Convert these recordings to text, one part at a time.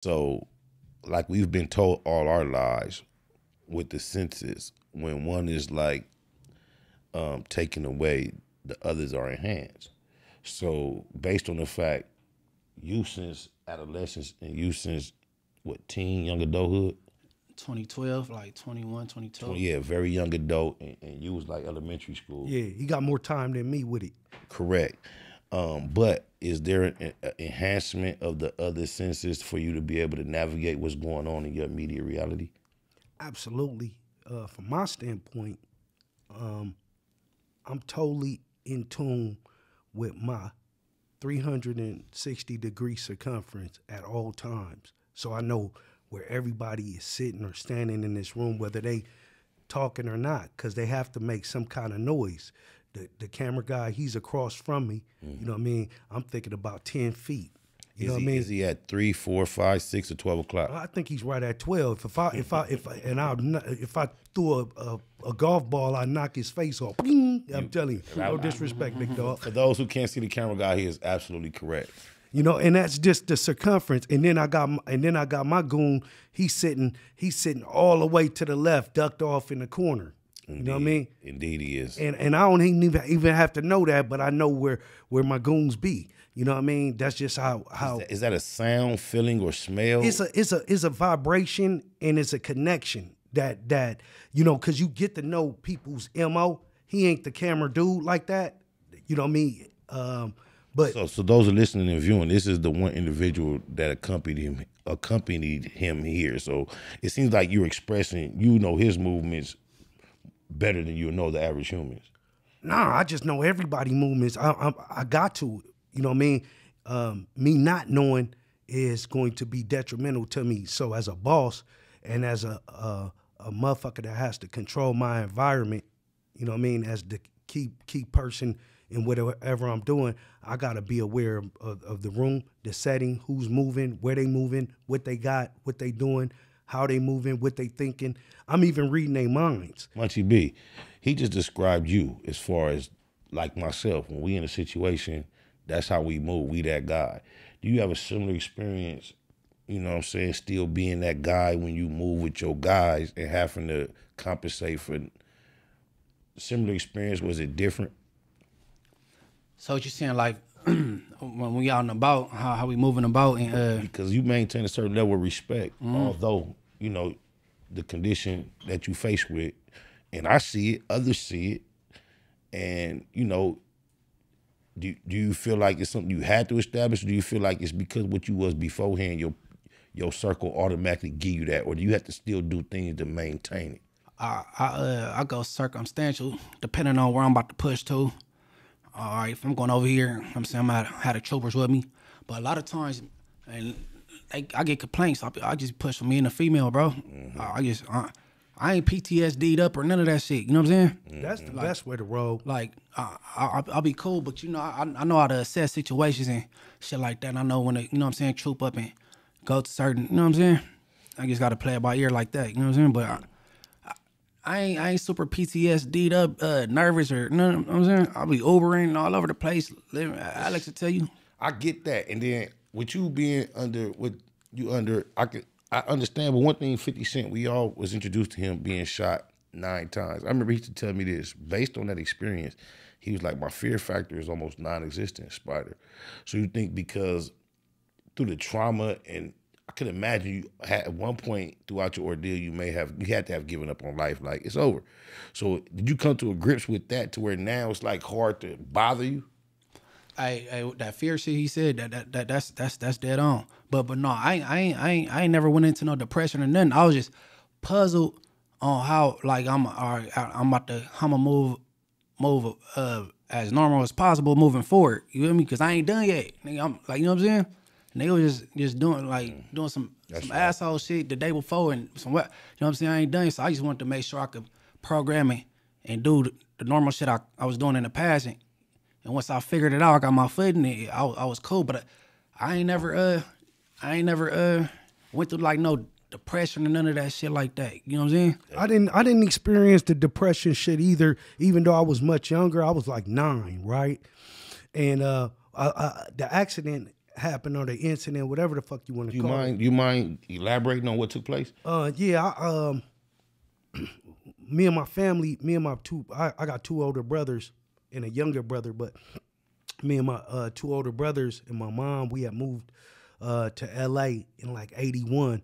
So, like we've been told all our lives with the senses, when one is like taken away, the others are enhanced. So, based on the fact you since adolescence and you since what, teen, young adulthood? 2012, like 21, 22. Yeah, very young adult, and you was like elementary school. Yeah, he got more time than me with it. Correct. But is there an enhancement of the other senses for you to be able to navigate what's going on in your immediate reality? Absolutely. From my standpoint, I'm totally in tune with my 360-degree circumference at all times. So I know where everybody is sitting or standing in this room, whether they talking or not, because they have to make some kind of noise. The camera guy, he's across from me. You know what I mean? I'm thinking about 10 feet. You know what I mean? Is he at 3, 4, 5, 6, or 12 o'clock? I think he's right at 12. If I threw a golf ball, I knock his face off. I'm telling you, no disrespect, big dog. For those who can't see the camera guy, he is absolutely correct. You know, and that's just the circumference. And then I got my goon. He's sitting all the way to the left, ducked off in the corner. Indeed. You know what I mean? Indeed, he is. And I don't even have to know that, but I know where my goons be. You know what I mean? That's just how. Is that a sound, feeling, or smell? It's a vibration and it's a connection that you know, because you get to know people's MO. He ain't the camera dude like that. You know what I mean? But so those are listening and viewing. This is the one individual that accompanied him here. So it seems like you're expressing, you know, his movements better than you know the average humans. Nah, I just know everybody movements. I got to, you know what I mean? Me not knowing is going to be detrimental to me. So as a boss and as a motherfucker that has to control my environment, you know what I mean, as the key person in whatever I'm doing, I gotta be aware of the room, the setting, who's moving, where they moving, what they got, what they doing, how they moving, what they thinking. I'm even reading their minds. Munchie B, he just described you as far as like myself. When we in a situation, that's how we move. We that guy. Do you have a similar experience, you know what I'm saying, still being that guy when you move with your guys and having to compensate for similar experience? Was it different? So what you saying, like, when we out and about, how we moving about? And because you maintain a certain level of respect, although, you know, the condition that you face with, and I see it, others see it, and, you know, do you feel like it's something you had to establish, or do you feel like it's because what you was beforehand, your circle automatically give you that, or do you have to still do things to maintain it? I go circumstantial, depending on where I'm about to push to. All right, if I'm going over here, I'm saying I had the troopers with me, but a lot of times, and I get complaints. I just push for me and the female, bro. I ain't PTSD'd up or none of that shit. You know what I'm saying? That's the best way to roll. Like I'll be cool, but you know I know how to assess situations and shit like that. And I know when to, you know what I'm saying, troop up and go to certain, you know what I'm saying. I just got to play it by ear like that. You know what I'm saying? But I ain't super PTSD'd up, nervous or, you know what I'm saying? I'll be Ubering all over the place. Alex will tell you. I get that. And then with you being under, I understand, but one thing, 50 Cent, we all was introduced to him being shot 9 times. I remember he used to tell me this. Based on that experience, he was like, my fear factor is almost non-existent, Spider. So you think because through the trauma, and I could imagine you had at one point throughout your ordeal, you had to have given up on life, like it's over. So did you come to a grips with that to where now it's like hard to bother you? That fear shit he said, that's dead on. But no, I ain't never went into no depression or nothing. I was just puzzled on how, like, I'm gonna move as normal as possible moving forward. You feel me? Because I ain't done yet. Nigga, I'm like, you know what I'm saying? And they was just doing some asshole shit the day before and some what, you know what I'm saying? I ain't done it, so I just wanted to make sure I could program it and do the normal shit I was doing in the past. And once I figured it out, I got my foot in it. I was cool, but I ain't never went through like no depression or none of that shit like that. You know what I'm saying? I didn't experience the depression shit either. Even though I was much younger, I was like 9, right? And the accident happened or the incident, whatever the fuck you want to call it. You mind elaborating on what took place? Yeah, me and my family, I got 2 older brothers and a younger brother, but me and my 2 older brothers and my mom, we had moved to LA in like 81.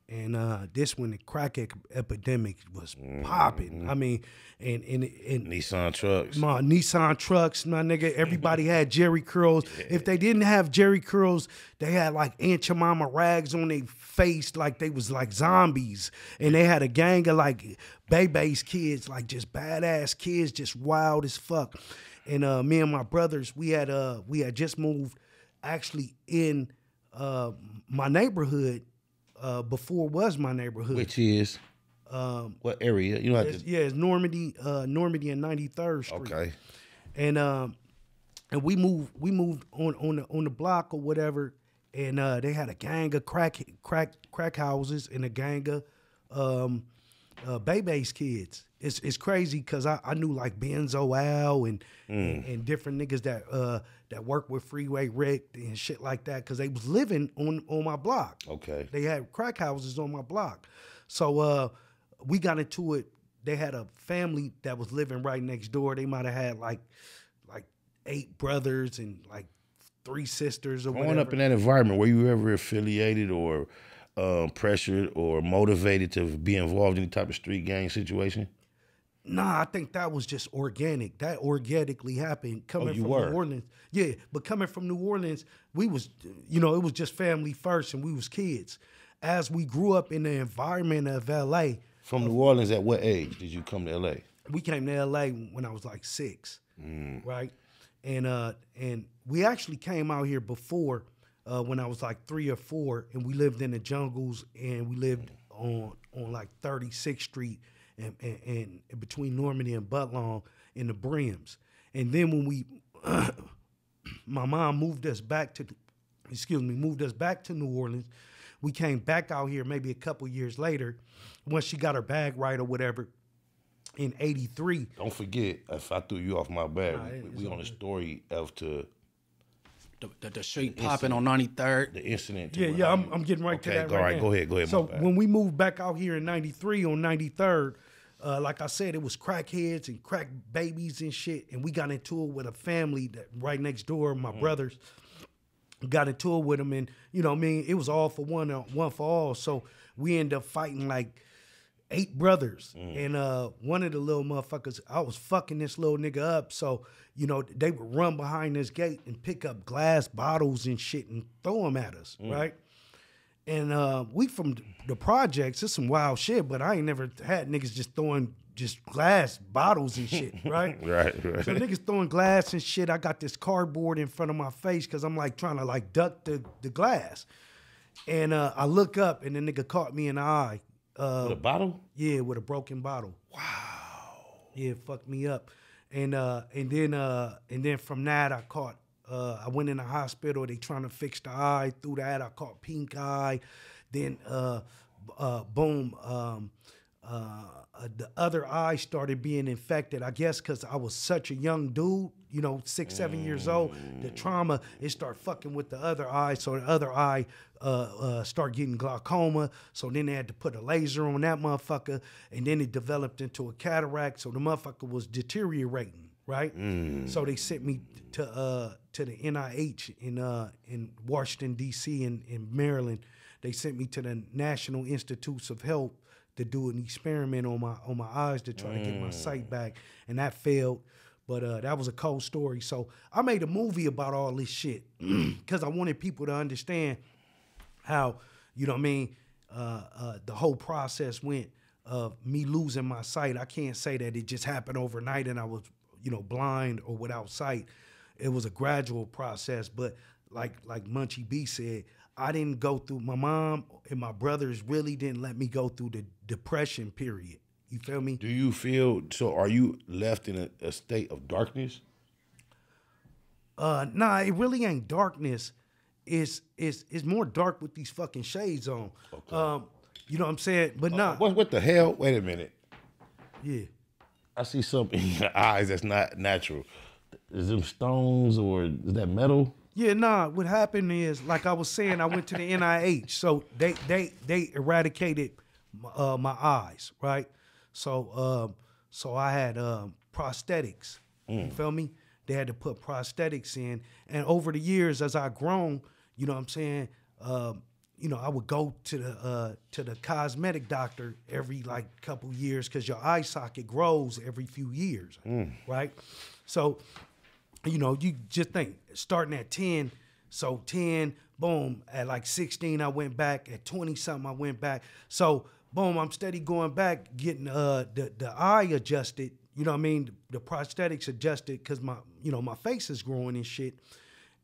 And this when the crack epidemic was popping. I mean, and Nissan trucks. My Nissan trucks, my nigga. Everybody had Jerry curls. Yeah. If they didn't have Jerry curls, they had like Aunt Jemima rags on their face, like they was like zombies. And they had a gang of like Bebe's kids, like just badass kids, just wild as fuck. And me and my brothers, we had just moved actually in my neighborhood. Before was my neighborhood, which is what area? You know, it's Normandy and 93rd Street. Okay, and we moved on the block or whatever, and they had a gang of crack houses and a gang of Bebe's kids. It's crazy because I knew like Benzo Al and different niggas that work with Freeway Rick and shit like that because they was living on my block. Okay. They had crack houses on my block. So we got into it. They had a family that was living right next door. They might have had like 8 brothers and like 3 sisters or whatever. Growing up in that environment, were you ever affiliated or pressured or motivated to be involved in any type of street gang situation? Nah, I think that was just organic. That organically happened coming from New Orleans. Yeah, but coming from New Orleans, we was, it was just family first and we was kids. As we grew up in the environment of LA. From New Orleans, at what age did you come to LA? We came to LA when I was like 6, right? And we actually came out here before when I was like 3 or 4, and we lived in the jungles, and we lived on like 36th Street and between Normandy and Butlong in the Brims. And then when my mom moved us back to New Orleans, we came back out here maybe a couple years later, once she got her bag right or whatever, in 83. Don't forget, if I threw you off my bag, we on the story of the street popping on 93rd. The incident. Yeah, I'm getting right to that all right. Go ahead. So when we moved back out here in 93 on 93rd, like I said, it was crackheads and crack babies and shit. And we got into it with a family that right next door, my brothers. Got into it with them, and it was all for one for all. So we ended up fighting like 8 brothers, and one of the little motherfuckers, I was fucking this little nigga up. So they would run behind this gate and pick up glass bottles and shit and throw them at us, right? And we from the projects, it's some wild shit, but I ain't never had niggas just throwing just glass bottles and shit, right? Right. So niggas throwing glass and shit. I got this cardboard in front of my face because I'm like trying to like duck the glass. And I look up and the nigga caught me in the eye. With a bottle? Yeah, with a broken bottle. Wow. Yeah, it fucked me up. And then from that I went in the hospital. They trying to fix the eye. Through that I caught pink eye. Then boom. The other eye started being infected, I guess because I was such a young dude, 6, 7 years old. The trauma, it started fucking with the other eye, so the other eye started getting glaucoma. So then they had to put a laser on that motherfucker, and then it developed into a cataract, so the motherfucker was deteriorating, right? So they sent me to the NIH in Washington, D.C. in Maryland. They sent me to the National Institutes of Health to do an experiment on my eyes to try to get my sight back, and that failed. But that was a cold story. So I made a movie about all this shit because I wanted people to understand how, the whole process went of me losing my sight. I can't say that it just happened overnight and I was, blind or without sight. It was a gradual process, but like Munchie B said, I didn't go through, my mom and my brothers really didn't let me go through the depression period. You feel me? Do you feel, so are you left in a state of darkness? Nah, it really ain't darkness. It's more dark with these fucking shades on. Okay. You know what I'm saying? But nah. What the hell? Wait a minute. Yeah. I see something in your eyes that's not natural. Is them stones or is that metal? Yeah, nah. What happened is, like I was saying, I went to the NIH, so they eradicated my eyes, right? So I had prosthetics. You feel me? They had to put prosthetics in, and over the years, as I grown, you know what I'm saying. You know, I would go to the cosmetic doctor every like couple years because your eye socket grows every few years, right? So, you know, you just think starting at 10, so 10, boom, at like 16 I went back, at 20 something I went back. So, boom, I'm steady going back, getting the eye adjusted, you know what I mean? The prosthetics adjusted because my face is growing and shit.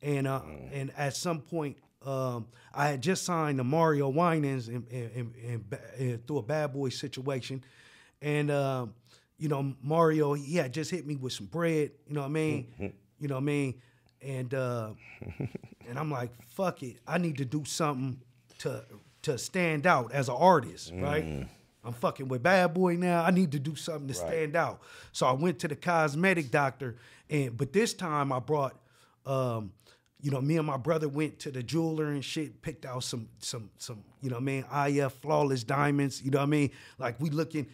And at some point, I had just signed to Mario Winans and through a bad boy situation. And, you know, Mario, he had just hit me with some bread, you know what I mean? You know what I mean? And I'm like, fuck it. I need to do something to stand out as an artist, right? I'm fucking with Bad Boy now. I need to do something to stand out. So I went to the cosmetic doctor, but this time I brought, you know, me and my brother went to the jeweler and shit, picked out some, you know what I mean, IF flawless diamonds, you know what I mean? Like he looking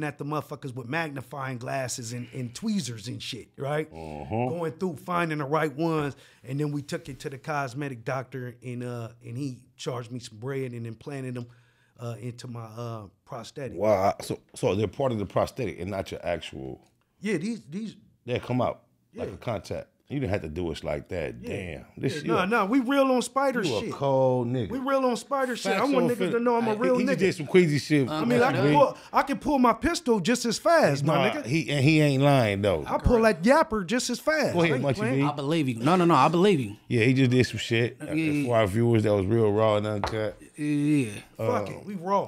at the motherfuckers with magnifying glasses and tweezers and shit, right? Going through, finding the right ones, and then we took it to the cosmetic doctor and he charged me some bread and implanted them into my prosthetic. Wow. So they're part of the prosthetic and not your actual. Yeah, these they come out like a contact. You didn't have to do us like that. Yeah. Damn. No, we real on Spider you shit. You a cold nigga. We real on Spider shit. Factz I want Ova niggas to know I'm a real he nigga. He just did some crazy shit. I mean, I can pull my pistol just as fast, my nigga. He ain't lying, though. I pull that yapper just as fast. Go ahead, Munchie B. I believe you. No, I believe you. Yeah, he just did some shit for our viewers that was real raw and uncut. Yeah. Fuck it, we raw.